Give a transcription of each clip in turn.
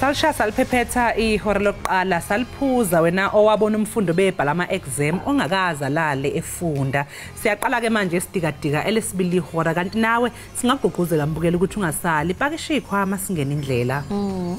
Salisha saliphephetha ihora lokuqala saliphuza wena owabona umfundo bebhala ama-exam ongakaza lale efunda. Siyaqala ke manje isidikadika elesibili ihora kanti nawe singagqugquzela mbukela ukuthi ungasali pakisha ikhwama singena indlela.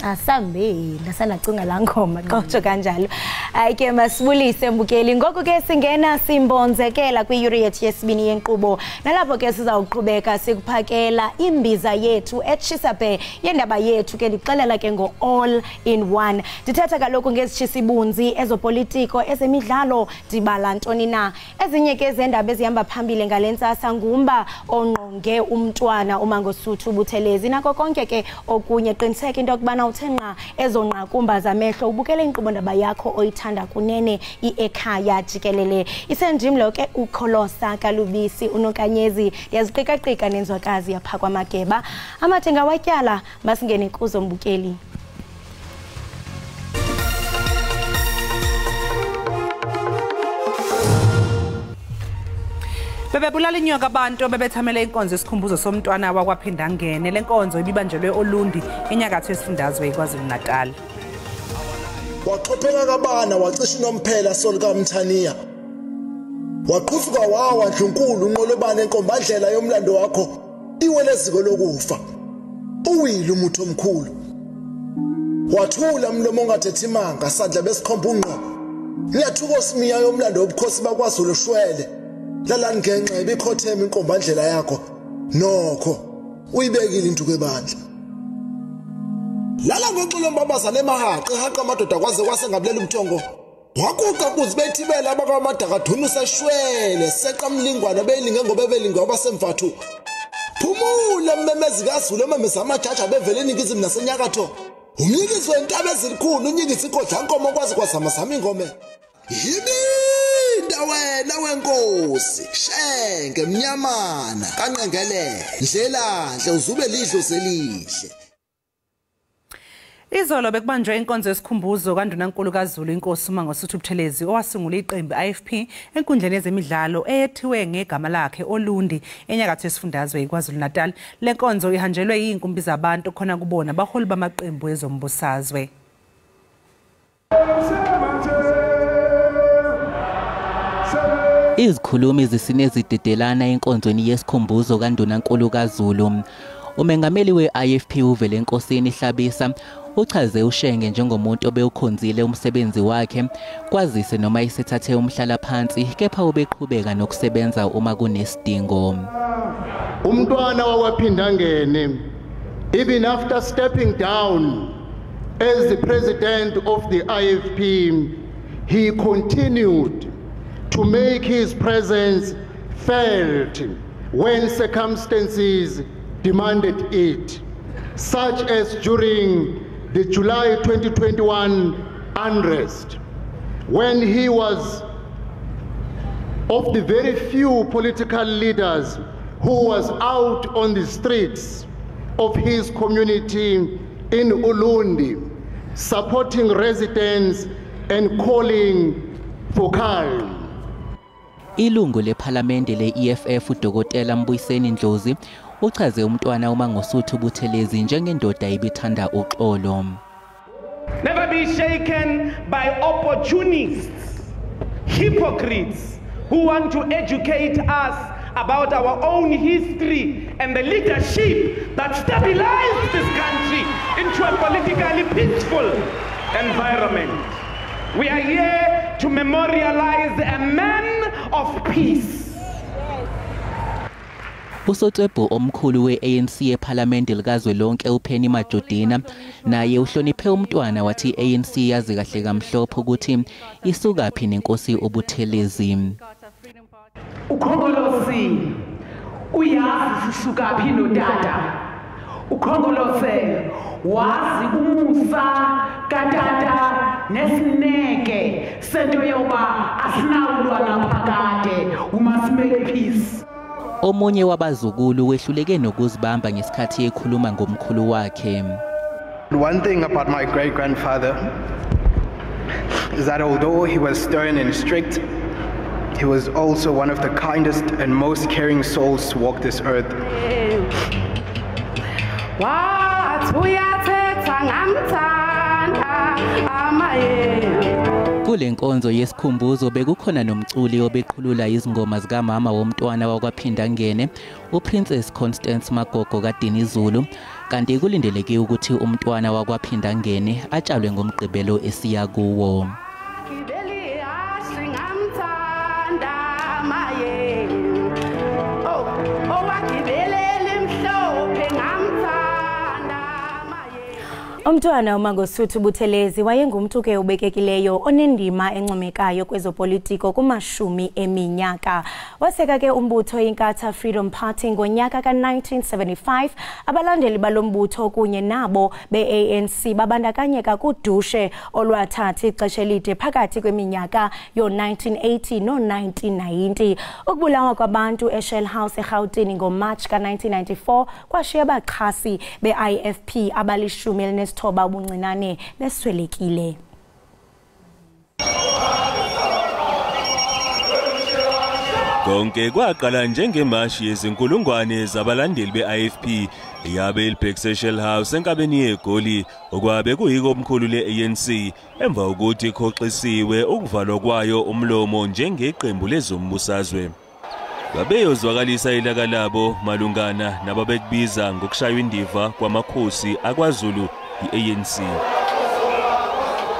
Asambe lasanacinga la ngoma qotsho kanjalo. Ayike masibulise mbukeli ngoku ke singena simbonzekela kwi-yuri yethu yesibini yenkqubo nalapho ke sizawuqhubeka sikuphakela imbiza yethu etshisabe yendaba yethu ke ndixelela ke ngo all in one. Dithatha kaloku ngezitshisibunzi ezopolitiko ezemidlalo dibala ntoni na ezinye ke zendaba ezihamba phambili ngalentsasa ngumba onqonge umntwana uMangosuthu Buthelezi nako konke ke okunye qiniseka into yokubana uthenqa ezonqakumba zamehlo ubukele inkqubo ndaba yakho oyithanda kunene Ekhaya Jikelele isenjim lo ke ukholosa kalubisi unokanyezi yaziqikaqika nenzwakazi yapha kwaMageba amathenga watyala masingene kuzo mbukeli. Bebebulala inyoka abantu bebethamele inkonzo yesikhumbuzo somntwana wakwaphinda ngene lenkonzo ibibanjelwe oLundi enyakatho yesifundazwe eKwaZulu-Natal. Waqopheka kabana wacisha nomphela solika Mthaniya. Waqhufuka wawa Ndlunkulu unqolobane enkombandlela yomlando wakho iweleziko lokufa. Uwile umuntu omkhulu. Wathula umlomo ongathethi imanga sadla besikhomba unqo. Ngiyathuka osimiya yomlando obukhosi bakwaZulu shwele. Lala ngenxa ebikhothema inkombandlela yakho nokho uyibekile into ebandla. Lala ngoxolo mbabazana emahaqe haqa amadoda kwaze kwasengabulela umthongo. Wakuqa kuzibethibela abakwamadaka dhunusa shwele seqa mlingwana beyilinge ngoba belingwa abasemvathu. Phumula mmemezi kaZulu ememeza amajaji abevele eningizimu nasenyakatho. Umnyikisi wentaba ezilikhulu unyikisi ikodla nkomo kwazi kwazama zama ingome. Yimi wena wenkosi shenge mnyamana kanqengelele ndlelandle uzube lidlo selihle. Izolo bekubanjwe inkonzo yesikhumbuzo kaNdunankulu kaZulu inkosi uMangosuthu Buthelezi owasungula iqembu IFP enkundleni yezemidlalo eyethiwe ngegama lakhe oLundi enyakatho yesifundazwe eKwaZulu-Natal. Le nkonzo ihanjelwe yinkumbi zabantu khona kubona baholi bamaqembu ezombusazwe. Izikhulumi zisinezidedelana enkonzweni yesikhumbuzo kaNdunankulu kaZulu. Umengameli we-IFP uvele enkosini Hlabisa uchaze uShenge njengomuntu obewukhonzile umsebenzi wakhe kwazise noma isethathe umhlala phansi kepha ubeqhubeka nokusebenza uma kunesidingo. Umntwana wawaphinda ngene even after stepping down as the president of the IFP he continued to make his presence felt when circumstances demanded it, such as during the July 2021 unrest, when he was of the very few political leaders who was out on the streets of his community in Ulundi, supporting residents and calling for calm. Ilungu lePhalamende le-EFF uDokotela Mbuyiseni Ndlozi uchaze umntwana uMangosuthu Buthelezi njengendoda ebithanda uxolo. Never be shaken by opportunists, hypocrites who want to educate us about our own history and the leadership that stabilized this country into a politically peaceful environment. We are here to memorialize a man of peace. Usotswebhu omkhulu we-ANC ePhalamende likazwelonke uPenny Majodina naye uhloniphe umntwana wathi ANC yazi kahle kamhlophe ukuthi isukaphi nenkosi uButhelezi. Ukhongolose uyazi sisukaphi nodada. Ukhongolose wazi umusa katata nesineke sento yoba asinawulwana phakade we must make peace. Omunye wabazukulu wehluleke nokuzibamba ngesikhathi ekhuluma ngomkhulu wakhe. One thing about my great-grandfather is that although he was stern and strict, he was also one of the kindest and most caring souls to walk this earth. What we are Kule nkonzo yesikhumbuzo bekukhona nomculi obeqhulula izingoma zikamama womntwana wakwaPhindangene, uPrincess Constance Magogo kaDinizulu, kanti kulindeleke ukuthi umntwana wakwaPhindangene atshalwe ngomgqibelo esiya kuwo. Umntwana uMangosuthu Buthelezi wayengumuntu ke ubekekileyo onendima encomekayo kwezopolitiko kumashumi eminyaka. Waseka ke umbutho iNkatha Freedom Party ngonyaka ka1975. Abalandeli balombutho kunye nabo beANC babandakanyeka kudushe olwathatha ixesha elide phakathi kweminyaka yo1980 no1990. Ukubulawa kwabantu eShell House eGauteng ngoMarch ka1994 kwashiya abaxhasi beIFP abalishumi thoba ubuncinane beswelekile. Konke kwaqala njengemashi yezinkulungwane zabalandeli beIFP yabe ilibhekise Shell House enkabeni yeGoli okwabe kuyiko omkhulu leANC emva ukuthi ikhoxisiwe ukuvalwa kwayo umlomo njengeqembu lezombusazwe. Babeyozwakalisa ilaka labo malungana nababekubiza ngokushaya indiva kwamakhosi akwaZulu iANC.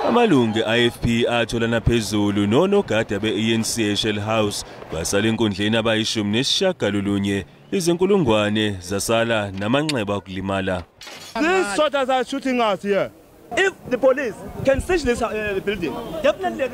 Amalungu eIFP atholana phezulu nonogada beANC eShell House basala enkundleni abayishumi nesishagalolunye izinkulungwane zasala namanxeba okulimala. These soldiers are shooting us here. If the police can search this building, definitely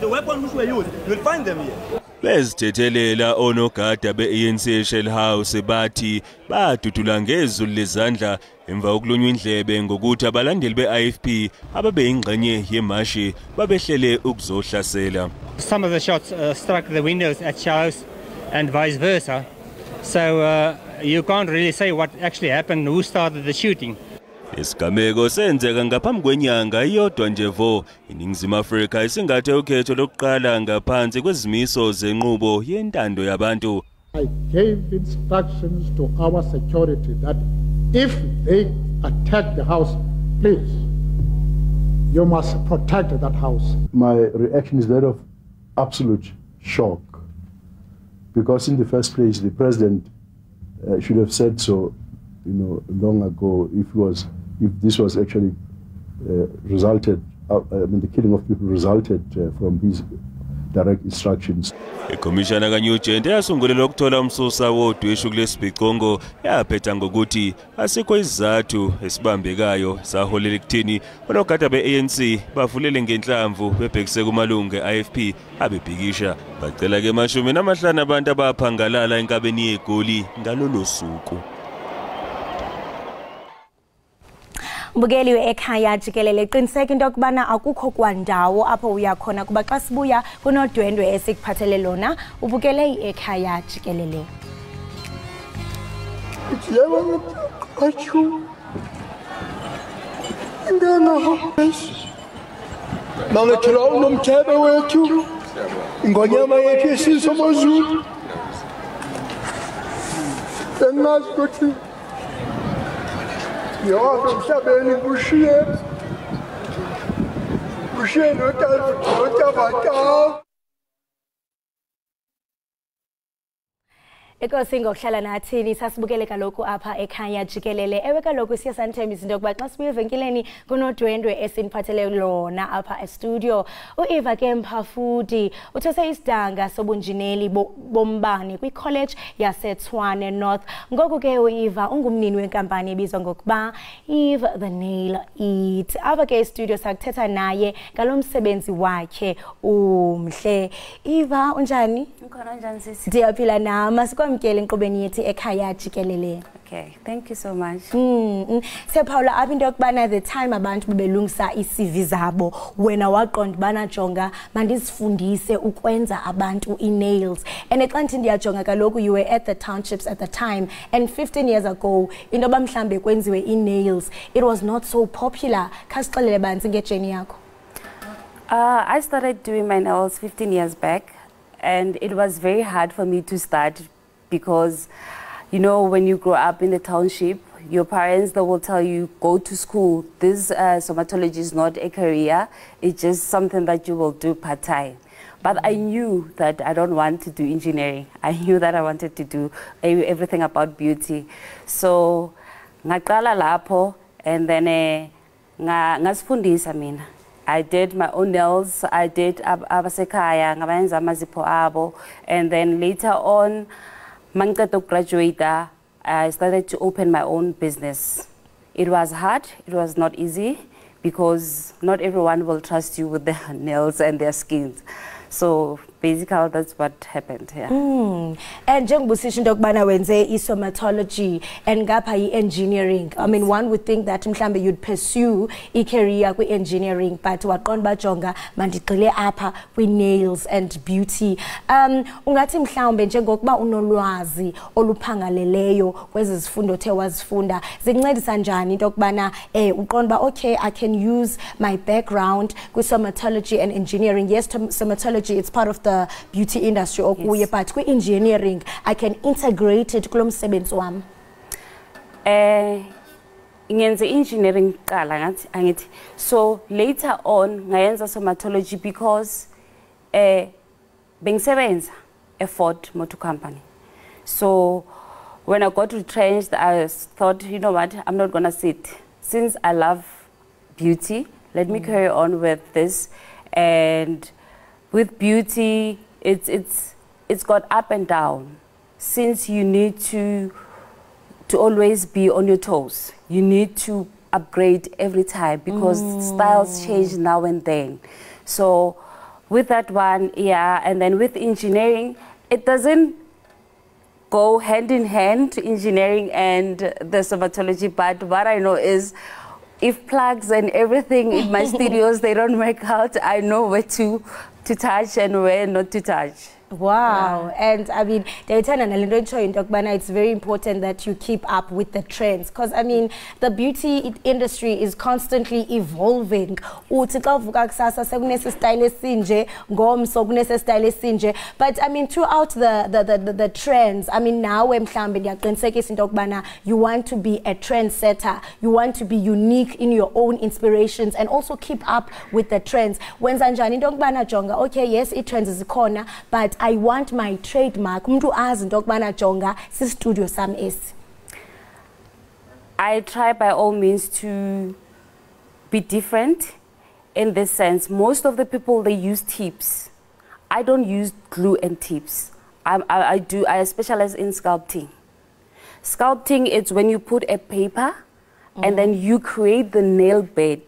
the weapon which were used, you'll find them here. Bezithethelela onogada beANC eShell House bathi badudula ngezulu lezandla emva kokulunywa indlebe ngokuthi abalandeli beIFP ababeyingxenye yemashi babehlele ukuzohlasela. Some of the shots struck the windows at Shell House and vice versa. So you can't really say what actually happened, who started the shooting. Isigameko senzeka ngaphambi kwenyanga iyodwa nje vo iNingizimu Afrika isingathe ukhetho lokuqala ngaphansi kwezimiso zenqubo yentando yabantu. I gave instructions to our security that if they attack the house, please, you must protect that house. My reaction is that of absolute shock, because in the first place the president should have said so, long ago, if this was actually resulted, the killing of people resulted from his direct instructions. Ikomishana kaNugent yasungulelwa ukuthola umsusa wodweshu kulesibhicongo yaphetha ngokuthi asikho isizathu esibambekayo saholela ekuthini onogada beANC bavulele ngenhlamvu bebhekise kumalungu eIFP abebhikisha bacela ke mashumi namahlanu abantu abaphangalala enkabeni yeGoli ngalolo suku. Mbukeli we-Ekhaya Jikelele qiniseka into yokubana akukho kwandawo apho uya khona kuba xa sibuya kunodwendwe esikuphathele lona ubukele i-Ekhaya Jikelele. Mangethula unomthebe wethu ingonyama yethu yesizwe soMozulu. Engazi ukuthi yonke emhlabeni kushiye notabata. Enkosi ngokuhlala nathini sasibukele kaloku apha Ekhaya Jikelele. Ewe kaloku siyasanthembisa into yokuba xa sibuye evenkileni kunodwendwe esiniphathele lona apha estudio. UEva ke Mphafudi uthose isidanga sobunjineli bombane kwiCollege yaseTshwane North. Ngoku ke uEva ungumnini wenkampani ebizwa ngokuba Eve the Nail It. Apha ke estudio sakuthetha naye ngalomsebenzi wakhe umhle. Eva unjani? Ukhona njani sisi? Ndiyaphila nama sikwamkele enkqubeni yethi Ekhaya Jikelele. Okay, thank you so much. Sephawula apha into yokubana the time abantu bebelungisa iCV zabo wena waqonda bana jonga mandizifundise ukwenza abantu i-nails. And xa ndithi ndiyajonga kaloku you were at the townships at the time and 15 years ago into bamhlambe kwenziwe i-nails it was not so popular. Khasixelele banzi ngejeni yakho. I started doing my nails 15 years back and it was very hard for me to start because you know when you grow up in the township your parents, they will tell you, go to school. This somatology is not a career. It's just something that you will do part-time. But I knew that I don't want to do engineering. I knew that I wanted to do everything about beauty. So, ngaqala lapho, and then ngasifundisa mina. I did my own nails. I did Ekhaya, ngabenza amazipho abo, and then later on, mangiceda graduate, I started to open my own business. It was hard. It was not easy because not everyone will trust you with their nails and their skins. So basically, that's what happened. Yeah. And njengobusisho into yokubana wenze i-somatology and ngapha i-engineering. I mean, one would think that mhlambe you'd pursue i-career kwi-engineering, but waqonda bajonga mandigxile apha kwi-nails and beauty. Ungathi mhlawumbe njengokuba unolwazi oluphangaleleyo kwezi zifundo othe wazifunda, zikuncedisa njani into yokubana uqonda ba okay, I can use my background kwi-somatology and engineering. Yes, somatology, it's part of the beauty industry, yes. But with engineering, I can integrate it kulo msebenzi wami. Ngenze engineering qala ngathi angithi. So later on ngayenza somatology because bengisebenza Ford Motor Company. So when I got retrenched, I thought, you know what, I'm not gonna sit. Since I love beauty, let me carry on with this. And with beauty, it's got up and down. Since you need to always be on your toes, you need to upgrade every time because styles change now and then. So with that one, yeah, and then with engineering, it doesn't go hand in hand, engineering and the somatology, but what I know is if plugs and everything in my studios, they don't work out, I know where to touch and where not to touch. Wow. Yeah. And I mean, it's very important that you keep up with the trends because I mean, the beauty industry is constantly evolving. But I mean, throughout the trends, I mean, now you want to be a trendsetter, you want to be unique in your own inspirations and also keep up with the trends. When okay, yes, it trends is a corner, but I want my trademark. Studio Sam is. I try by all means to be different in this sense. Most of the people, they use tips. I don't use glue and tips. I specialize in sculpting. Sculpting is when you put a paper and then you create the nail bed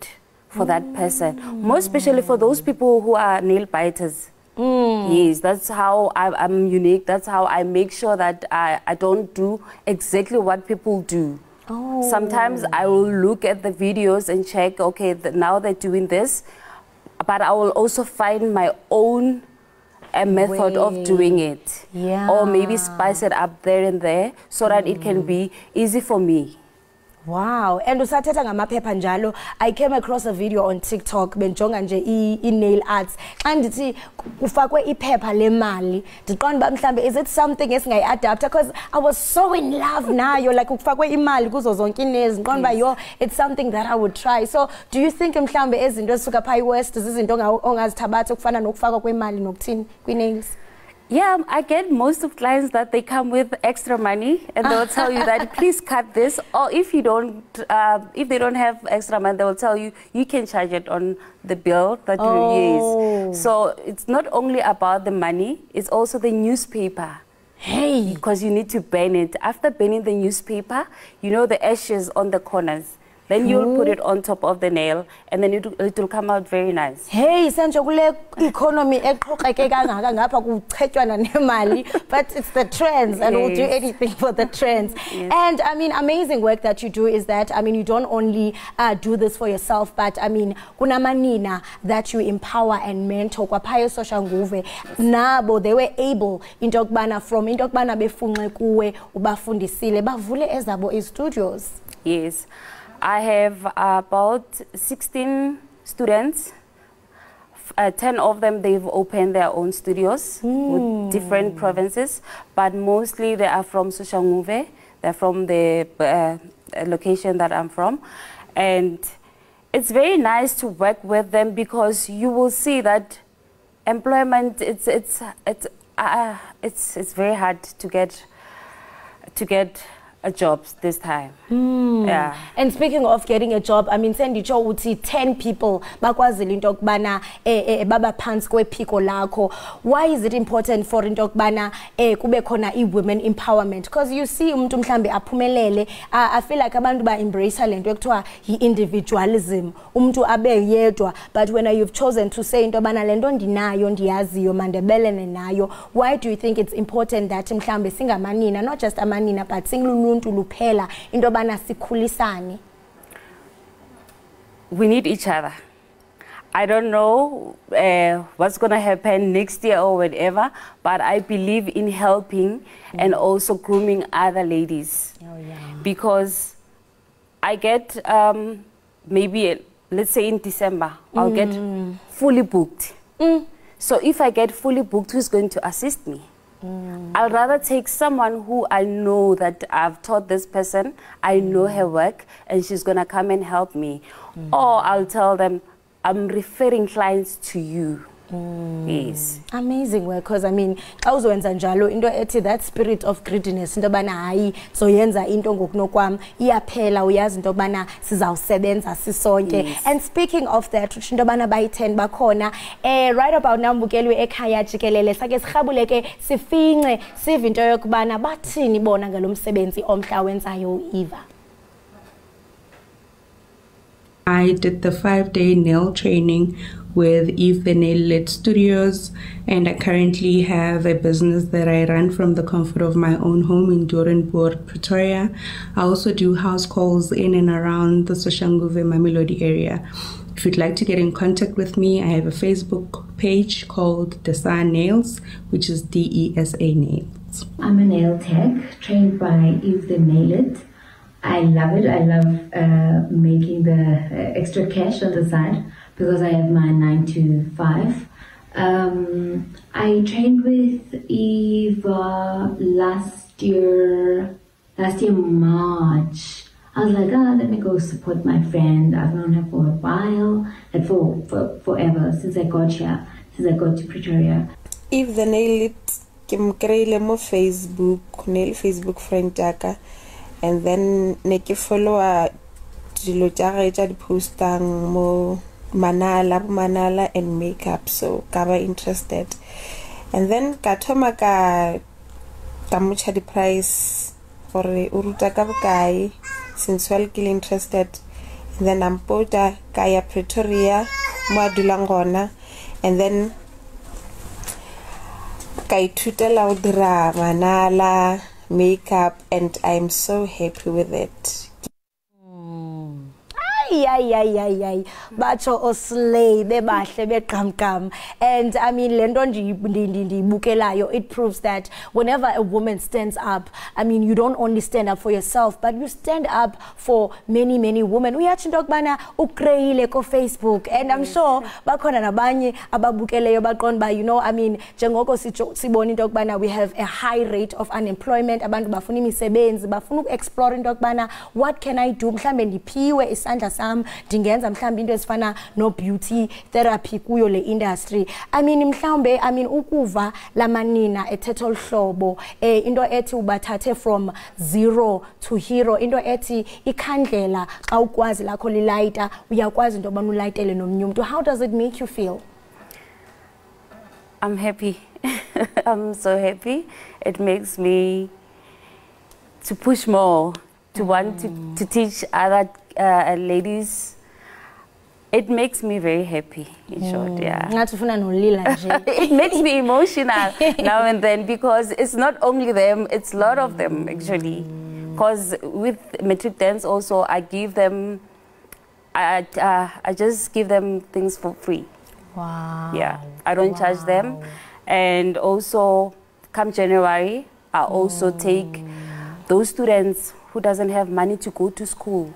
for that person. Most especially for those people who are nail biters. Yes, that's how I'm unique. That's how I make sure that I don't do exactly what people do. Sometimes I will look at the videos and check, okay, now they're doing this, but I will also find my own method of doing it. Yeah. Or maybe spice it up there and there so that it can be easy for me. Wow. And usathetha ngamaphepha njalo, I came across a video on TikTok benjonga nje i-nail arts. Xa ndithi kufakwe iphepha lemali, ndiqonda ba mhlambe is it something esingayi-adapta because I was so in love nayo like kufakwe imali kuzo zonke i-nails. Ndiqonda ba yo, it's something that I would try. So do you think mhlambe ezinto ezisuka pha iWest zizinto ongazithabatha ukufana nokufakwa kwemali nokuthini kwi-nails? Yeah, I get most of clients that they come with extra money and they'll tell you that please cut this, or if you don't, if they don't have extra money, they will tell you you can charge it on the bill that you use. So it's not only about the money, it's also the newspaper. Hey, because you need to burn it. After burning the newspaper, you know the ashes on the corners. Then you'll put it on top of the nail, and then it will come out very nice. Hey, senjo kule economy but it's the trends, and we'll do anything for the trends. Yes. And I mean, amazing work that you do is that I mean, you don't only do this for yourself, but I mean, kuna manina that you empower and mentor. Kwa payo social nguve nabo they were able into okubana from into okubana befunxe kuwe ubafundisile bavule ezabo studios. Yes. I have about 16 students. 10 of them, they've opened their own studios with different provinces, but mostly they are from Soshanguve. They're from the location that I'm from. And it's very nice to work with them because you will see that employment, it's very hard to get a job this time. Yeah. And speaking of getting a job, I mean, sendicho uthi 10 people bakwazile into okubana baba phansi kwephiko lakho. Why is it important for into okubana kube khona women empowerment? Because you see umuntu mhlambe aphumelele, I feel like abantu ba embrace lento ekuthiwa individualism, umuntu abe yedwa. But when you've chosen to say into okubana lento ndinayo ndiyaziyo mandebelene nayo, why do you think it's important that mhlambe singamanina, not just amanina but singuluntu luphela into okubana sikhulisane? We need each other. I don't know what's going to happen next year or whatever, but I believe in helping and also grooming other ladies. Because I get maybe, let's say in December, I'll get fully booked. So if I get fully booked, who's going to assist me? I'd rather take someone who I know that I've taught this person, I know her work, and she's going to come and help me. Or I'll tell them, I'm referring clients to you. Yes. Amazing work, because I mean, awuzowenza njalo into ethi that spirit of greediness into bana hayi so yenza into ngokunokwam iyaphela uyazi into bana sizawusebenza sisonke. And speaking of that, into bana bayi10 bakhona right about now mbukeli ekhaya Jikelele sake sihabuleke sifince sive into yokubana bathini bona ngalo msebenzi omhla wenzayo Eva. I did the 5-day nail training with Eve the Nail Lit Studios, and I currently have a business that I run from the comfort of my own home in Doornpoort, Pretoria. I also do house calls in and around the Soshanguve Mamelodi area. If you'd like to get in contact with me, I have a Facebook page called Desa Nails, which is DESA Nails. I'm a nail tech trained by Eve the Nail Lit. I love it. I love making the extra cash on the side because I have my 9 to 5. I trained with Eva last year March. I was like, let me go support my friend. I've known her for a while, and for forever, since I got here, since I got to Pretoria. Eve the Nail Lit, I'm creating mo Facebook friend jaka. And then neki follow dilo tja di postang mo manala and makeup, so kaba interested. And then ka thoma ka mucha di price for uruta ka bokae since well ke interested. And then I'm pota kaya Pretoria mo adulang gona, and then ka ithutela o dira manala makeup, and I'm so happy with it. Bacho oslay bebahle beqamqam. And I mean lento ndibukelayo, it proves that whenever a woman stands up, I mean you don't only stand up for yourself, but you stand up for many women. Uyathi into okubana ukreyile ko Facebook, and I'm sure bakhona nabanye ababukeleyo baqonda, you know, I mean njengoko sibona into okubana we have a high rate of unemployment, abantu bafuna imisebenzi, bafuna uku-explore into okubana what can I do, mhlambe ndiphiwe isandla sam ndingenza mhlambe into ezifana no beauty therapy kuyo le industry. I mean mhlambe, I mean ukuva lamanina ethetha olhlobo into ethi ubathathe from zero to hero, into ethi ikhandlela xa ukwazi lakho lilayita uyakwazi into obana ulayitele nomnye umuntu. How does it make you feel? I'm happy. I'm so happy. It makes me to push more, to want to teach other ladies. It makes me very happy, in short, yeah. It makes me emotional now and then, because it's not only them, it's a lot of them actually. Because with metric dance also, I give them, I just give them things for free. Wow. Yeah, I don't charge them. And also, come January, I also take those students who doesn't have money to go to school.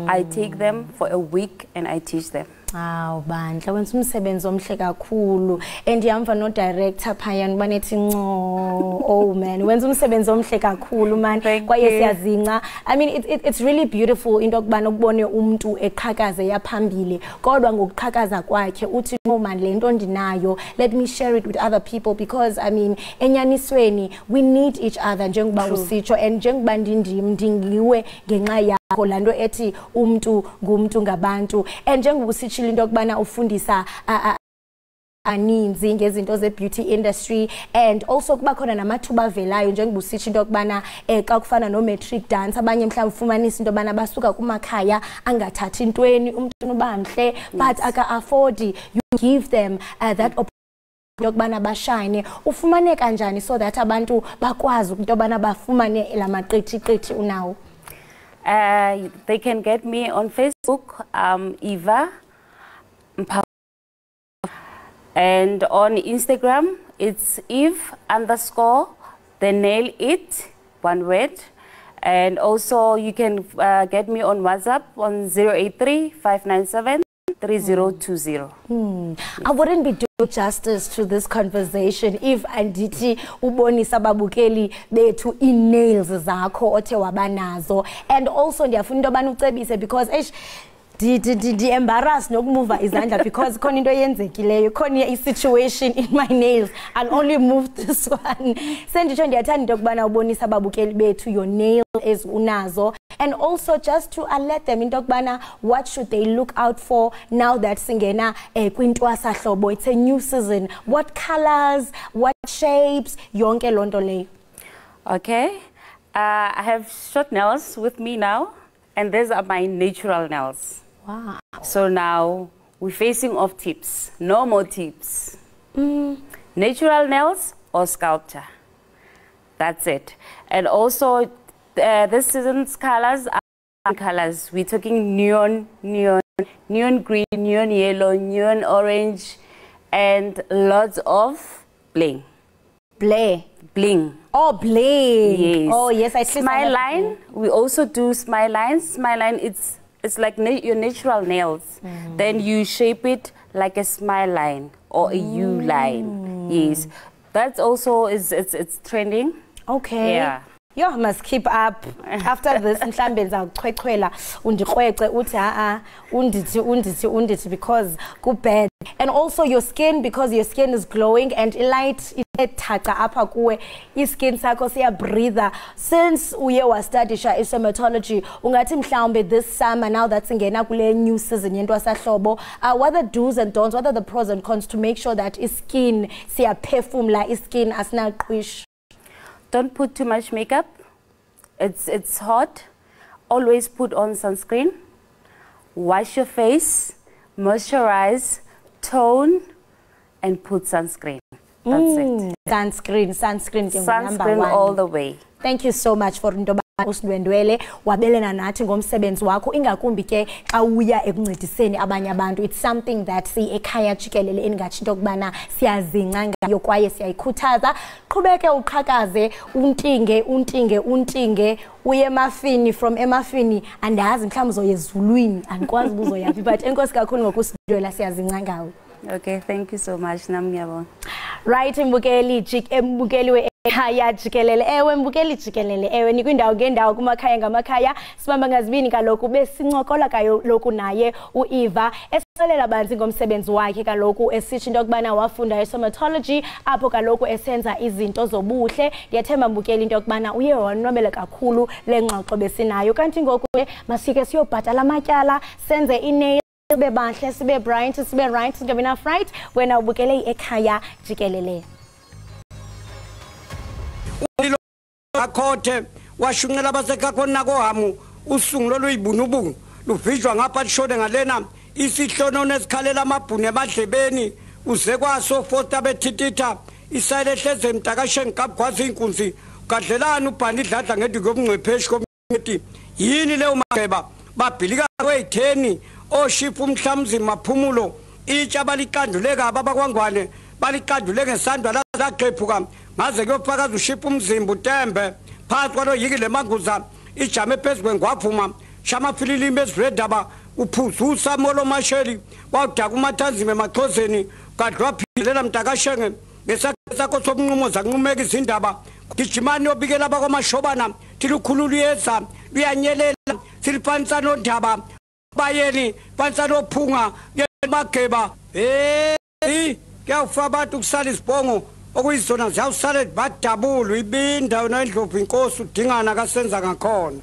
I take them for a week and I teach them. Hawu bandla wenza umsebenzi omhle kakhulu and yamva no director phayani banethi nco oh man wenza umsebenzi omhle kakhulu man kwaye siyazinca. I mean it's really beautiful into okubana ukubone umuntu eqhakaze yaphambili kodwa ngokuqhakaza kwakhe uthi no man lento ndinayo, let me share it with other people because I mean enyanisweni we need each other njengoba usitsho and njengoba ndingiwe ngenxa yakho lanto ethi umuntu ngumuntu ngabantu and njengoba usitsho into okubana ufundisa aninzi ngezinto ze beauty industry and also kuba khona namathuba avelayo njengoba usitsho into okubana xa kufana no matric dance abanye mhlawumbe ufumanisa into obana basuka kumakhaya angathathi intweni umuntu ubamhle but aka afford you give them that yokubana bashine ufumane kanjani so that abantu bakwazi into obana bafumane lamaqethi unawo. They can get me on Facebook, Eva, and on Instagram it's Eve_the_nail_it, one word, and also you can get me on WhatsApp on 083-597-3020. I wouldn't be doing justice to this conversation if anditi ubonisa babukeli bethu i-nails zakho othe wabanazo and also ndiyafuna into obana ucebise because di embarrass nokumove izandla because khona into yenzekileyo khona i-situation in my nails I'll only move this one. Senditsho ndiyathanda into okubana ubonisa babukeli bethu your nails as unazo and also just to alert them into okubana what should they look out for now that singena kwintwasa hlobo. It's a new season. What colors, what shapes, yonke lonto leyo. Okay, I have short nails with me now and these are my natural nails. Wow. So now we're facing off tips, no more tips. Natural nails or sculpture. That's it. And also this season's colors are colors. We're talking neon green, neon yellow, neon orange, and lots of bling. Bling. Oh, bling. Yes. Oh, yes. I smile line. We also do smile lines. Smile line. It's like your natural nails. Then you shape it like a smile line or a U line. Yes. That's also it's trending. Okay. Yeah. You must keep up. After this, mhlambe ngizakuchwekhwela undikrwece uthi undithi because kubad. And also your skin, because your skin is glowing and light ithatha apha kuwe iskin sakho siya breather. Since uye wastudisha dermatology ungathi mhlawumbe this summer now that singena kule new season yentwasahlobo what are the do's and don'ts, what are the pros and cons to make sure that skin siya phefumla iskin asinaqhwish? Don't put too much makeup. It's hot. Always put on sunscreen. Wash your face, moisturize, tone, and put sunscreen. That's it. Sunscreen Sunscreen all the way. Thank you so much for ndwendwele wabelena nathi ngomsebenzi wakho ingakumbi ke xa uya ekuncediseni abanye abantu. It's something that Ekhaya Jikelele engathi into kubana siyazinca ngayo kwaye siyayikhuthaza. Qhubeke uqhakaze untinge uye emafini from emafini andazi mhlawumbe uzoya ezulwini andikwazi ubuzoyapi but enkosi kakhulu ngokusindwela siyazinca ngawe. Okay, thank you so much. Namngiyabonga. Right, mbukeli we Ekhaya Jikelele. Ewe mbukeli Jikelele. Ewe nikwindawo ngendawo kumakhaya ngamakhaya. Sibamba ngazibini kaloku besincokola kaloku naye uEva esixelela banzi ngomsebenzi wakhe kaloku esithi into okubana wafunda dermatology apho kaloku esenza izinto zobuhle. Ndiyathemba mbukeli into okubana uye wanwabela kakhulu lengxoxo besinayo kanti ngoku masike siyobhatala amatyala senze inail sibe bahle sibe bright sibe right singabe enough right wena ubukele Ekhaya Jikelele. Akhothe washunqela abasekhakho nako hamu usungulo luyibunubungu luvijwa ngapha lishone ngalena isihlono nesikhalela amabhunu emadlebeni uze kwaso fosta bethititha isayile hleze emtakasheni kabgwazi inkunzi kadlelana ubhani idladla ngedi kobungcwepheshi komnti yini leyo mageba babhilika kwe10 oshifu umhlamzi maphumulo itsha balikanduleka abakwangwane balikandule ngesandwa la zaqephuka ngaze kuyofakaza ushipha umzimba utembe phansi kwalo yikile manguza ijame phezulu kwengwavuma shama fililimi eziredaba uphuzusa molo masheli wawudaka umathanzime emaxhoseni kanti waphindelela mntakashenge ngesakho sobunqumo zanqumeka izindaba gijimani yobikela abakwamashobana thilukhulula uyeza luyanyelela siliphanisa nondaba bayeni phanisa nophunga yemageba kuyawufa abantu kusala isibhongo okuyizona ziyawusala badabula ibinda wena indlovu inkosi udingana kasenza ngakhona.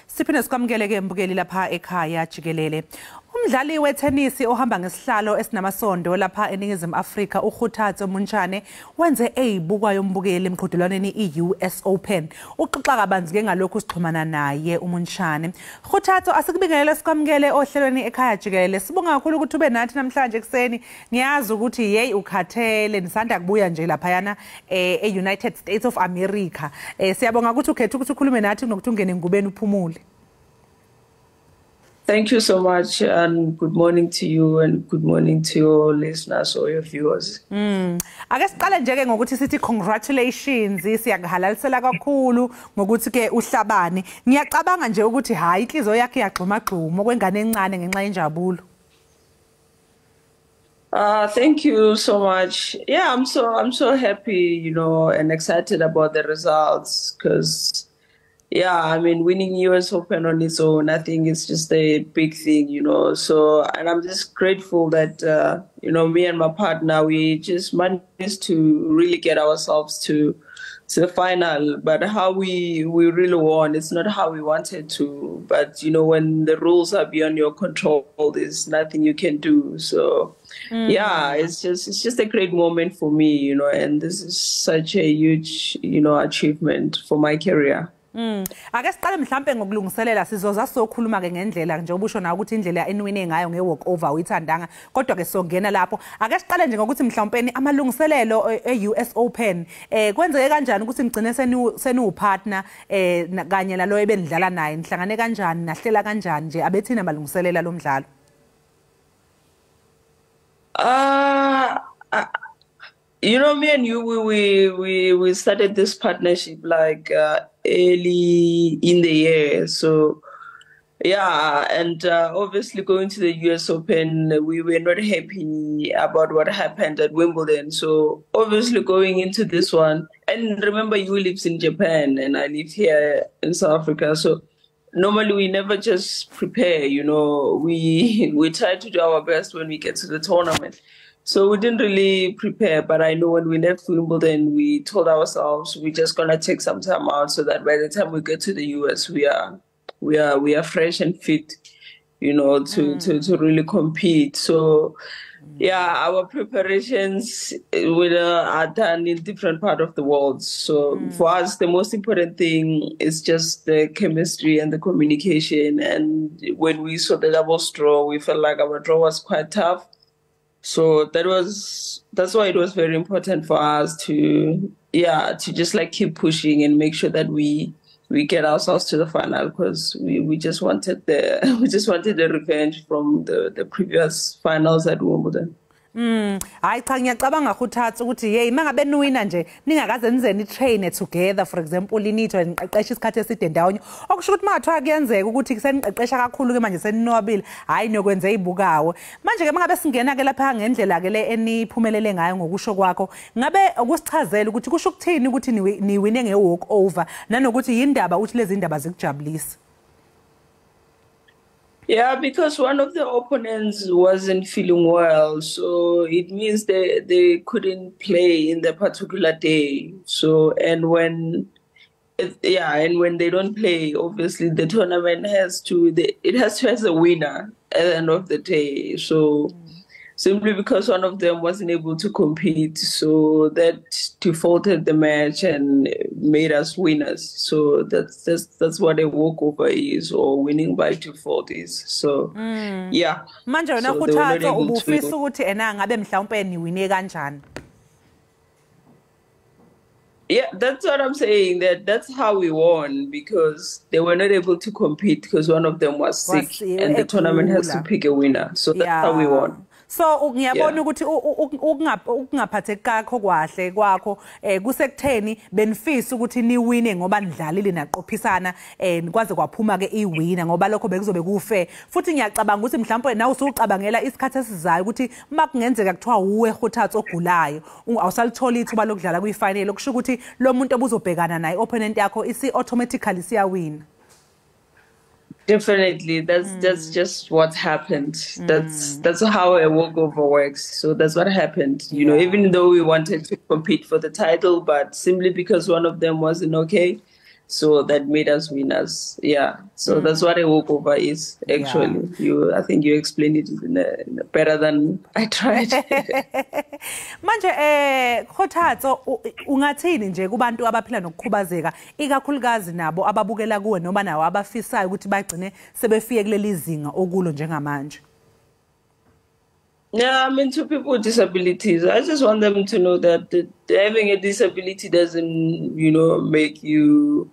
Siphinde sikwamukele-ke mbukeli lapha ekhaya Jikelele. Umdlali wetenisi ohamba ngesihlalo esinamasondo lapha eNingizimu Afrika uKhuthatso Muntshane wenze eyibukwayo umbukeli emqhudelwaneni i-US Open. Uxoxa kabanzi ngalokhu sixhumana naye uMuntshane. Khuthatso, asikubingelele sikwamukele ohlelweni ekhaya Jikelele. Sibonga kakhulu ukuthi ube nathi namhlanje ekseni. Ngiyazi ukuthi hey ukhathele nisanda kubuya nje lapha yana e-United States of America. Siyabonga ukuthi ukhethe ukuthi ukhulume nathi kunokuthi ungene ngubeni uphumule. Thank you so much, and good morning to you, and good morning to your listeners or your viewers. Ake siqale nje-ke ngokuthi sithi congratulations, siyakuhalalisela kakhulu ngokuthi ke uhlabane. Ngiyacabanga nje ukuthi hayi inhliziyo yakhe iyagxumagxuma okwengane encane ngenxa yenjabulo. Thank you so much. Yeah, I'm so happy, you know, and excited about the results because yeah, I mean, winning US Open on its own, I think it's just a big thing, you know. So, and I'm just grateful that, you know, me and my partner, we just managed to really get ourselves to the final. But how we really won, it's not how we wanted to. But, you know, when the rules are beyond your control, there's nothing you can do. So, yeah, it's just a great moment for me, you know, and this is such a huge, you know, achievement for my career. Ake siqale mhlambe ngokulungiselela sizoza sokhuluma ke ngendlela nje ubusho na ukuthi indlela enwine ngayo ngewalk over uyithandanga kodwa ke songena lapho ake siqale nje ngokuthi mhlawumbe amalungiselelo e-US Open kwenzeke kanjani ukuthi nigcine seniwupartner kanye nalo ebenidlala naye nihlangane kanjani nahlela kanjani nje abethina amalungiselela lomdlalo. You know, me and you, we started this partnership like early in the year. So, yeah, and obviously going to the US Open, we were not happy about what happened at Wimbledon. So, obviously going into this one, and remember you live in Japan and I live here in South Africa. So, normally we never just prepare, you know, we try to do our best when we get to the tournament. So we didn't really prepare, but I know when we left Wimbledon, we told ourselves we're just gonna take some time out so that by the time we get to the US, we are fresh and fit, you know, to really compete. So yeah, our preparations are done in different parts of the world. So for us, the most important thing is just the chemistry and the communication. And when we saw the double draw, we felt like our draw was quite tough. So that's why it was very important for us to just like keep pushing and make sure that we get ourselves to the final because we just wanted the revenge from the previous finals at Wimbledon. Hayi cha ngiyacabanga Khuthatso ukuthi hey mangabe niwina nje ningakaze nizeni train together for example linitho niqeqesha isikhathi eside ndawonye okusho ukuthi mathiwa kuyenzeka ukuthi seniqeqesha kakhulu ke manje seninwabile hayi nokwenza izibukawo manje ke mangabe singena ke lapha ngendlela ke le eniphumelele ngayo ngokusho kwakho ngabe ukusichazela ukuthi kusho ukuthini ukuthi niwine ngewalk over nanokuthi yindaba uthi lezi indaba zikujabulisa. Yeah, because one of the opponents wasn't feeling well, so it means they couldn't play in the particular day. So and when they don't play, obviously the tournament has to have a winner at the end of the day. So simply because one of them wasn't able to compete, so that defaulted the match and made us winners. So that's what a walkover is, or winning by default is. So yeah. Manje wena Khuthatso ubufisa ukuthi ena ngabe mhlawumbe niwine kanjani? Yeah, that's what I'm saying. That's how we won because they were not able to compete because one of them was sick, and the tournament has to pick a winner. So that's how we won. So ngiyabona ukuthi ukungaphatheki kakho kwahle kwakho kusekutheni benifisa ukuthi niwine ngoba nidlalile naqophisana nikwaze kwaphuma ke iwina ngoba lokho bekuzobe kufe. Futhi ngiyacabanga ukuthi mhlawumbe nawe usucabangela isikhathi esizayo ukuthi makungenzeka kuthiwa uwe Kgothatso ogulayo awusalithola ithuba lokudlala kwifinal okusho ukuthi lo muntu obuzobhekana naye opponent yakho isi automatically siyawina. Definitely, that's just what happened. That's how a walkover works. So that's what happened. You know, even though we wanted to compete for the title, but simply because one of them wasn't okay, so that made us winners. Yeah. So that's what a walkover is actually. I think you explained it in a better than I tried. Manje Kgothatso ungathini nje kubantu abaphila nokukhubazeka ikakhulukazi nabo ababukela kuwe noma nawo abafisayo ukuthi bagcine sebefike kuleli zinga okulo njengamanje? Yeah, I mean, to people with disabilities, I just want them to know that having a disability doesn't, make you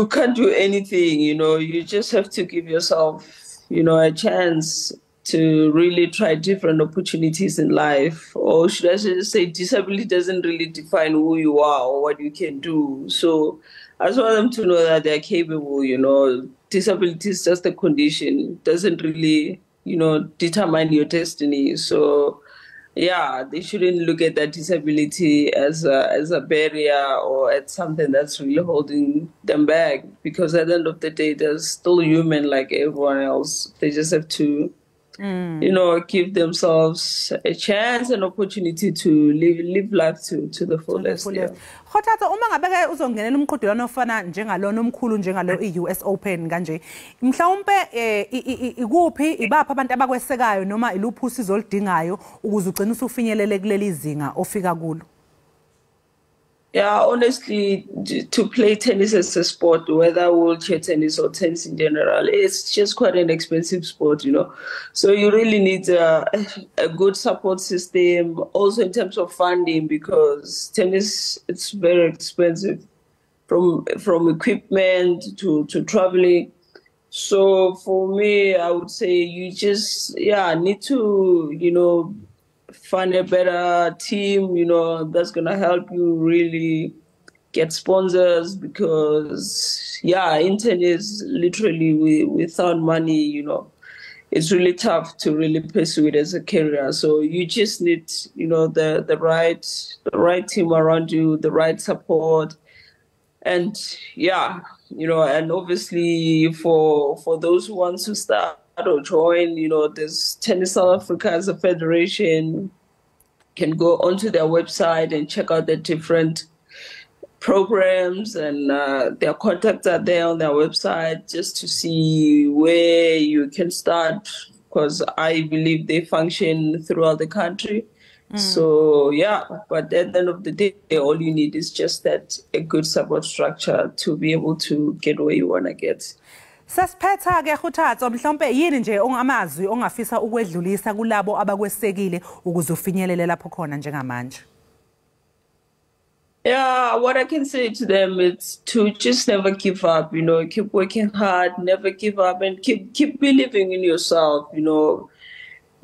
can't do anything, you just have to give yourself, a chance to really try different opportunities in life. Or should I just say disability doesn't really define who you are or what you can do. So I just want them to know that they're capable, disability is just a condition. It doesn't really, determine your destiny. So yeah, they shouldn't look at that disability as a barrier or as something that's really holding them back, because at the end of the day, they're still human like everyone else. They just have to give themselves a chance, an opportunity to live life to the fullest. Kgothatso uma ngabe uzongenela umqhudelwano ofana njengalona omkhulu njengalo iUS Open kanje mhlawumbe ikuphi ibapha abantu abakwesekayo noma iluphi usizo oludingayo ukuze ugcine usufinyelele kuleli zinga ofika kulo? Yeah, honestly, to play tennis as a sport, whether wheelchair tennis or tennis in general, it's just quite an expensive sport, So you really need a good support system, also in terms of funding, because tennis, it's very expensive, from equipment to traveling. So for me, I would say you just, need to, find a better team, that's going to help you really get sponsors, because, in tennis, literally without money, it's really tough to really pursue it as a career. So you just need, the right team around you, the right support. And and obviously for those who want to start or join, there's Tennis South Africa as a federation. Can go onto their website and check out the different programs, and their contacts are there on their website just to see where you can start, because I believe they function throughout the country. So but at the end of the day, all you need is just a good support structure to be able to get where you want to get. Sasiphetha ke Kgothatso mhlawumbe yini nje ongamazwi ongafisa ukwedlulisa kulabo abakwesekile ukuze ufinyelele lapho khona njengamanje? Yeah, what I can say to them is to just never give up, keep working hard, never give up, and keep believing in yourself,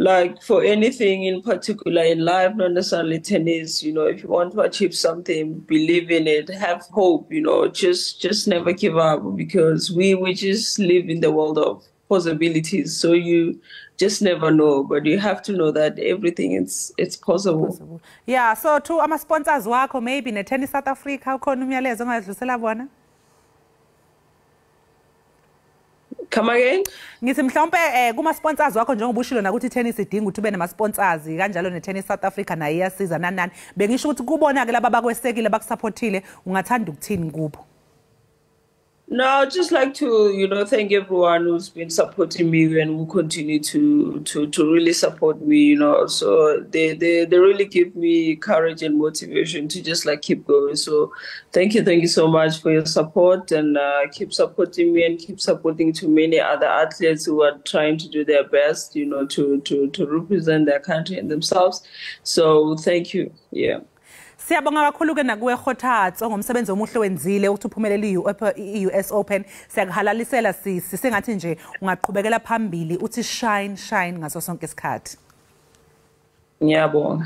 like for anything in particular in life, not necessarily tennis, if you want to achieve something, believe in it, have hope, just never give up, because we just live in the world of possibilities. So you just never know, but you have to know that everything it's possible. Yeah, so to ama sponsors wakho maybe ne Tennis South Africa ukhona umyalezo ongadlulisela bona? Come again? Ngithi mhlawumbe kuma sponsors wakho njengoba ushilo na ukuthi tennis idinga ukuthi ube nama sponsors kanjalo ne Tennis South Africa nayo iyasiza nani bengisho ukuthi kubona ke laba bakwesekile bakusupportile ungathanda ukuthini kubo? No, I'd just like to, thank everyone who's been supporting me and will continue to really support me, So they really give me courage and motivation to just keep going. So thank you so much for your support, and keep supporting me and keep supporting too many other athletes who are trying to do their best, to represent their country and themselves. So thank you. Yeah. Siyabonga kakhulu-ke nakuwe Khothatso ngomsebenzi omuhle wenzile ukuthi uphumelele i-US Open. Siyakuhalalisela sisi, sengathi nje ungaqhubekela phambili uthi shine ngaso sonke isikhathi. Ngiyabonga.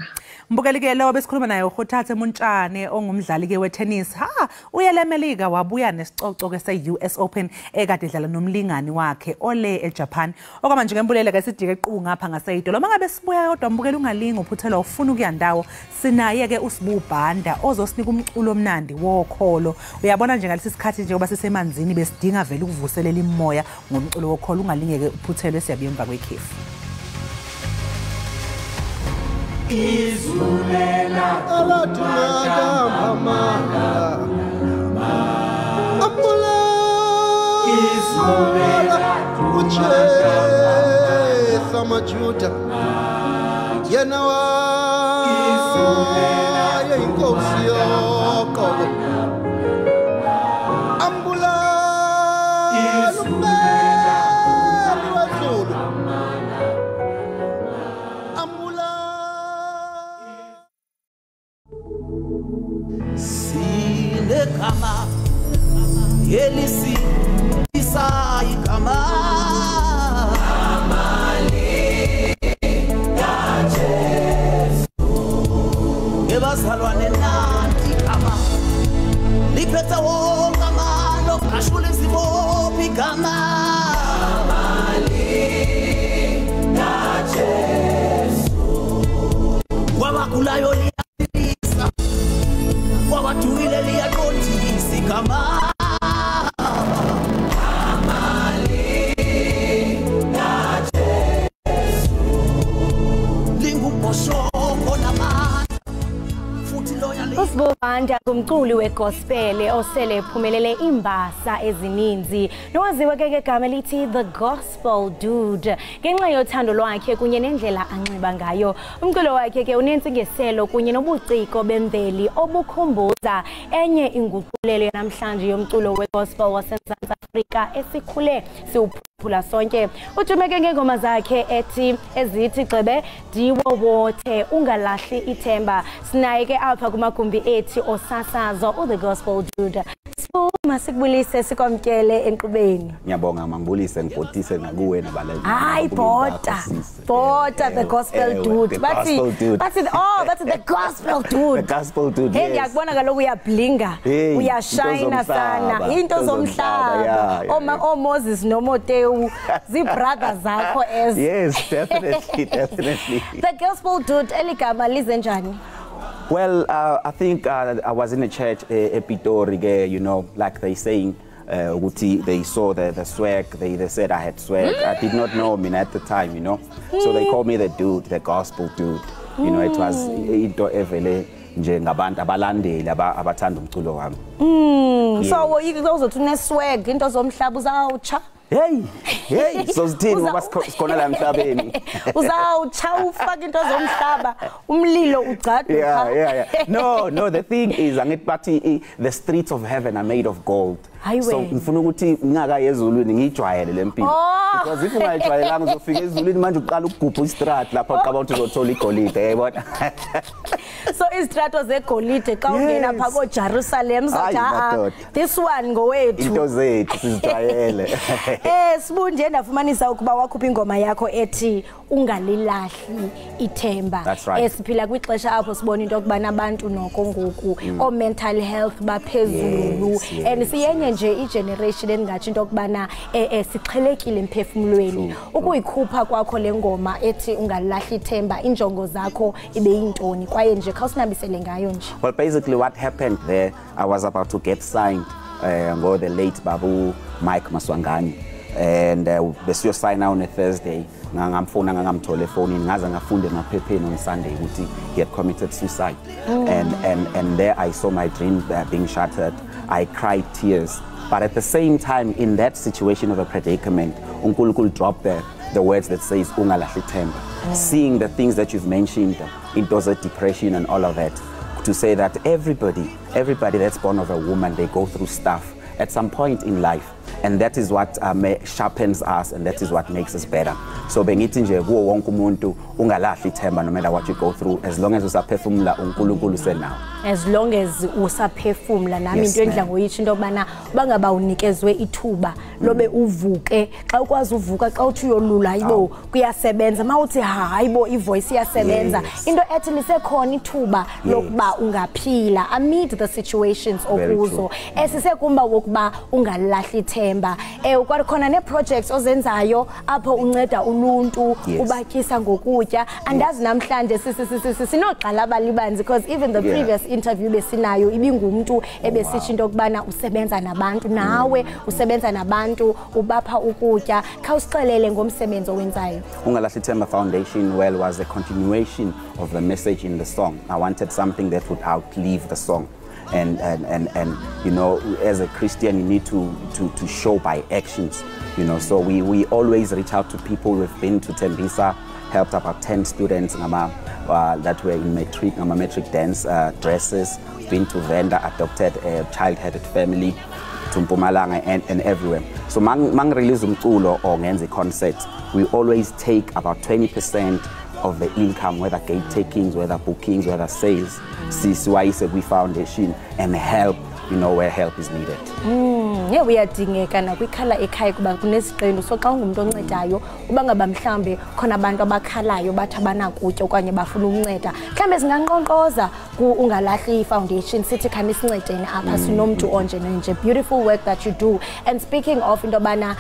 Mbukeli-ke lo besikhuluma naye uKhothatso Muntshane ongumdlali-ke wetennis. Uye leMelika wabuya nesicoco-ke se-US Open ekade edlala nomlingani wakhe ole eJapan. Okwamanje ngembulele-ke sidike eqhubu ngapha ngaseyitolo. Uma ngabe sibuya kodwa mbukeli ungalingi uphuthelwa ufuna ukuya ndawo. Sinaye-ke uSibu Bhanda ozosinika umculo omnandi wokholo. Uyabona nje ngalesi sikhathi njengoba sisemanzini besidinga vele ukuvuselela imoya ngomculo wokholo. Ungalinge-ke uphuthelwe, siyabuya emva kwekhefu. Izulela abathunga amanga apula izulela uchesa majuda yena wa izulela inkosi yoqobo ambula izulela wazulu Kama Elisi Isai Kama Amali Gajesu Ebazalwane nanti kama Lipeta wo kama Lo kashule zibopi kama Amali Gajesu Wawakulayo liya Wawatuile liya kama amali na Jesu lingu poshongo na mata futhi loya uSibu Bhanda kumculi wegospel osele ephumelele imbasa ezininzi nowaziwe ke ngegama lithi The Gospel Dude ngenxa yothando lwakhe kunye nendlela anxiba ngayo. Umculo wakhe ke unentsingiselo kunye nobuciko bemveli obukhumbuza enye inguqulelo namhlanje yomculo wegospel waseMzantsi Afrika esikhule siwuphuphula sonke. Ujumeke ngengoma zakhe ezithi gxebe diwo wothe ungalahli ithemba. Sinaye ke apha kumagumbi ethi osasazo The Gospel Dude. Masikubulise sikwamkele enkqubeni. Ngiyabonga mangibulise ngibhodise nakuwe nabalali. Hayi bota The Gospel Dude. That's the Gospel Dude. The Gospel Dude. Hey ngiyakubona kaloku uyablinga, uyashine sana. Into zomhlaba. O Moses no Moteu zibrothers zakho as. Yes, definitely. The Gospel Dude eligama lizenjani? Well, I think I was in a church, Epitori, you know, like they saying, they saw the swag, they said I had swag. I did not know me at the time, you know. So they called me the dude, the gospel dude. You know, it was into evele njengabantu abalandeli abathanda umculo wami. So uzothuna swag into zomhlaba uzawutsha? Hey, so sithini ngoba sikhona la emhlabeni. Uzawutsha ufaka into zomhlaba, umlilo ugcada. Yeah. No, the thing is angithi bathi the streets of heaven are made of gold. So ngifuna ukuthi ngingaka ezulwini ngijwayele lempilo. Because if ungayijwayelanga uzofika ezulwini manje uqala ukugubha istrat lapha uqaba ukuthi uzothola igolide, yayibona. So istrato zegolide xa ungena pha ko Jerusalem uzothi this one ngowethu. Into zethu sizijwayele. Sibu nje ndafumanisa ukuba wakhupha ingoma yakho ethi ungalilahli ithemba. Siphila kwixesha apho sibona into okubana abantu noko ngoku o mental health baphezulu and siyenye nje igeneration engathi into okubana sixhelekile emphefumulweni. Ukuyikhupha kwakho lengoma ethi ungalilahli ithemba injongo zakho ibe yintoni kwaye nje khawusinabisele ngayo nje. Well, basically what happened there, I was about to get signed by the late Babu Mike Maswangani, and besiyo sign on a Thursday. Ngamfona ngamthola efonini ngaze ngafunde emaphepheni on Sunday ukuthi he had committed suicide. And there I saw my dream being shattered. I cried tears. But at the same time, in that situation of a predicament, uNkulunkulu dropped the words that says ungalahli themba. Seeing the things that you've mentioned, into the depression and all of that, to say that everybody that's born of a woman, they go through stuff at some point in life. and that is what sharpens us, and that is what makes us better. So bengithi nje kuwo wonke umuntu ungalahli ithemba no matter what you go through, as long as usaphefumula uNkulunkulu usenawo. As long as usaphefumula nami into endla ngoyitsho into obana bangaba unikezwe ithuba lobe uvuke xa ukwazi uvuka xa uthi uyolula hayibo kuyasebenza mawuthi hayibo ivoice iyasebenza into ethi lisekhona ithuba lokuba ungaphila amid the situations okuzo esisekumba wokuba ungalahli ithemba ukwakhona ne projects ozenzayo apho unceda uluntu ubatyisa ngokutya andazi namhlanje sinoqala abalibanzi because even the previous interview besinayo ibingumuntu ebesithi into okubana usebenza nabantu nawe usebenza nabantu ubapha ukutya khawusixelele ngomsebenzi owenzayo. Ungalahli ithemba Foundation was a continuation of the message in the song. I wanted something that would outlive the song. And you know, as a Christian you need to show by actions, you know, so we always reach out to people. We've been to Tembisa, helped about 10 students that were in metric dance dresses, been to Venda, adopted a child-headed family, to Mpumalanga and everywhere. So mang release umculo or ngenze concert, we always take about 20% of the income, whether gate takings, whether bookings, whether sales, we foundation and help, you know, where help is needed. Yeah, uyadingeka nakwikhala ekhaya kuba kunesiqendu so xa ungumuntu oncedayo uba ngaba mhlambe khona abantu abakhalayo bathi abanakutya okanye bafuna ukunceda mhlambe singanqonqoza ku ungalahli foundation sithi khani sincedeni apha sinomntu onje nje beautiful work that you do. And speaking of into bana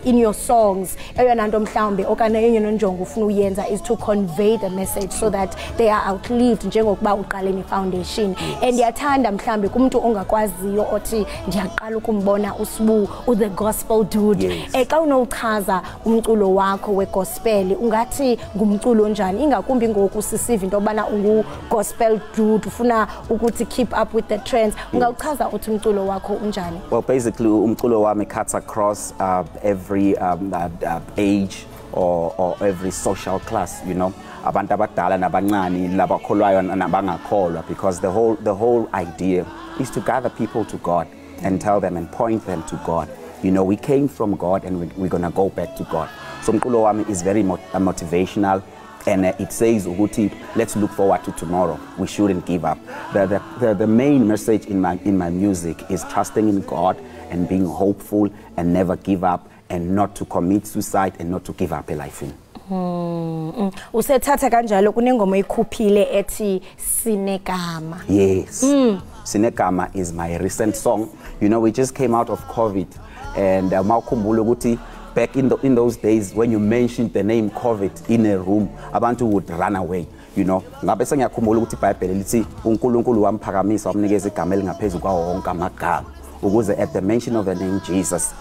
in your songs eyona nto mhlambe okanye eyona njongo ufuna uyenza is to convey the message so that they are outlived njengokuba uqale ne foundation. And yathanda mhlambe kumuntu ongakwaziyo othi ndiyaqala ukumbona uSbu the gospel dude xa unowuchaza umculo wakho wegospel ungathi ngumculo onjani ingakumbi ngoku sisiva into obana ungu gospel dude ufuna ukuthi keep up with the trends ungawuchaza uthi umculo wakho unjani? Well, basically umculo wami cuts across every age or every social class, you know, abantu abadala nabancane labakholwayo nabangakholwa, because the whole idea is to gather people to God and tell them and point them to God. You know, we came from God and we're going to go back to God. So mculo wami is very motivational, and it says ukuthi let's look forward to tomorrow. We shouldn't give up. The main message in my music is trusting in God and being hopeful and never give up and not to commit suicide and not to give up a life in. Usethatha kanjalo kunengoma ikhuphile ethi Sinegama. Yes. Sinegama is my recent song. You know, we just came out of COVID, and mawukhumbula ukuthi back in those days when you mentioned the name COVID in a room, abantu would run away. You know, ngabe sengiyakhumbula ukuthi iBhayibheli lithi uNkulunkulu wamphakamisa wamnikeza igama elingaphezulu kwawo wonke amagama, ukuze at the mention of the name Jesus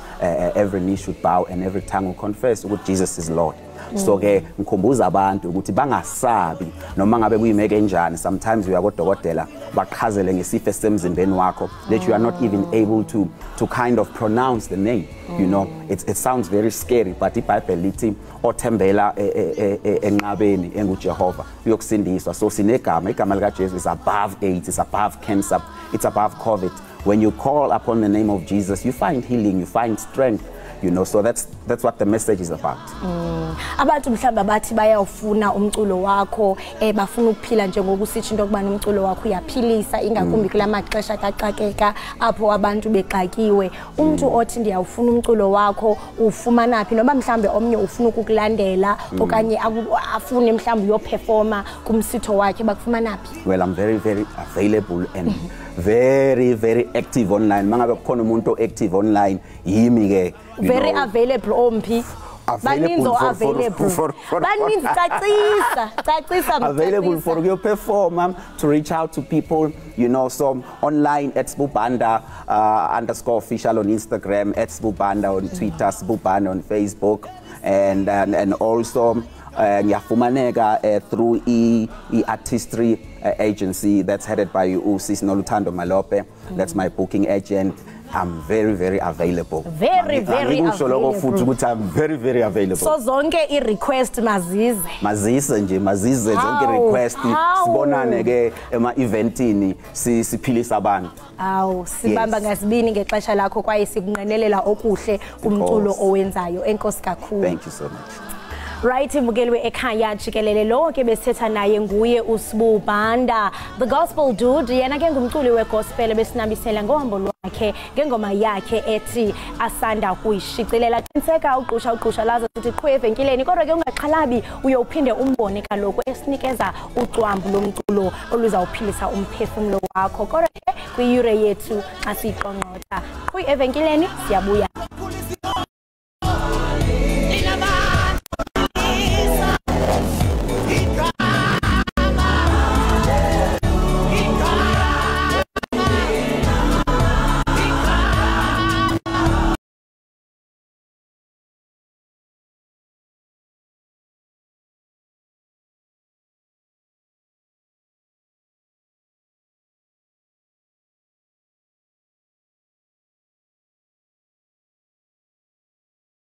every knee should bow and every tongue will confess that Jesus is Lord. So ke ngikhumbuza abantu ukuthi bangasabi noma ngabe kuyimeke enjani. Sometimes uya kodokotela baqhazele ngesifo esemzimbeni wakho that you are not even able to kind of pronounce the name. You know, it sounds very scary, but iBhayibheli lithi othembela enqabeni enguJehova uyokusindiswa. So sinegama, igama lika Jesus is above AIDS, it's above cancer, it's above COVID. When you call upon the name of Jesus, you find healing, you find strength. You know, so that's what the message is about. Abantu mhlamba bathi bayawufuna umculo wakho bafuna ukuphila njengokusithi into okubana umculo wakho uyaphilisa ingakumbi kula maxesha kaxakeka apho abantu bexakiwe. Umuntu othi ndiyawufuna umculo wakho ufumana phi noma mhlambe omnye ufuna ukukulandela okanye afune mhlambe uyo performer kumsitho wakhe bakufumana phi? Well, I'm very available and very active online. Mangabe kukhona umuntu active online yimi ke. Very available omphi. Available for your performer to reach out to people, you know. So online at Sbubanda _official on Instagram, at Sbubanda on Twitter, Sbubanda on Facebook, and also ngiyafumaneka through artistry agency that's headed by Sis Nolutando Malope. That's my booking agent. I'm very available. Very available. I'm very available. So zonke i-request mazize. Mazize zonke request sibonane ke ema-eventini siphilisa abantu. Awu sibamba ngasibini ngexesha lakho kwaye sikunqenelela okuhle kumculo owenzayo. Enkosi kakhulu. Thank you so much. Right, mbukeli we-Ekhaya Jikelele lo ke besetha naye nguye uSibu Banda, the gospel dude. Yena ke ngumculi wegospel besinambisela ngohambo lwakhe ngengoma yakhe ethi asanda kuyishicilela. Qiniseka uqusha laza ukuthi qhwe evenkileni, kodwa ke ungaxhalabi uyophinde umbone kaloku esinikeza ucwambu lomculo oluzawuphilisa umphefumulo wakho. Kodwa ke kwi-yure yethu xa siqongqotha qhwe evenkileni siyabuya.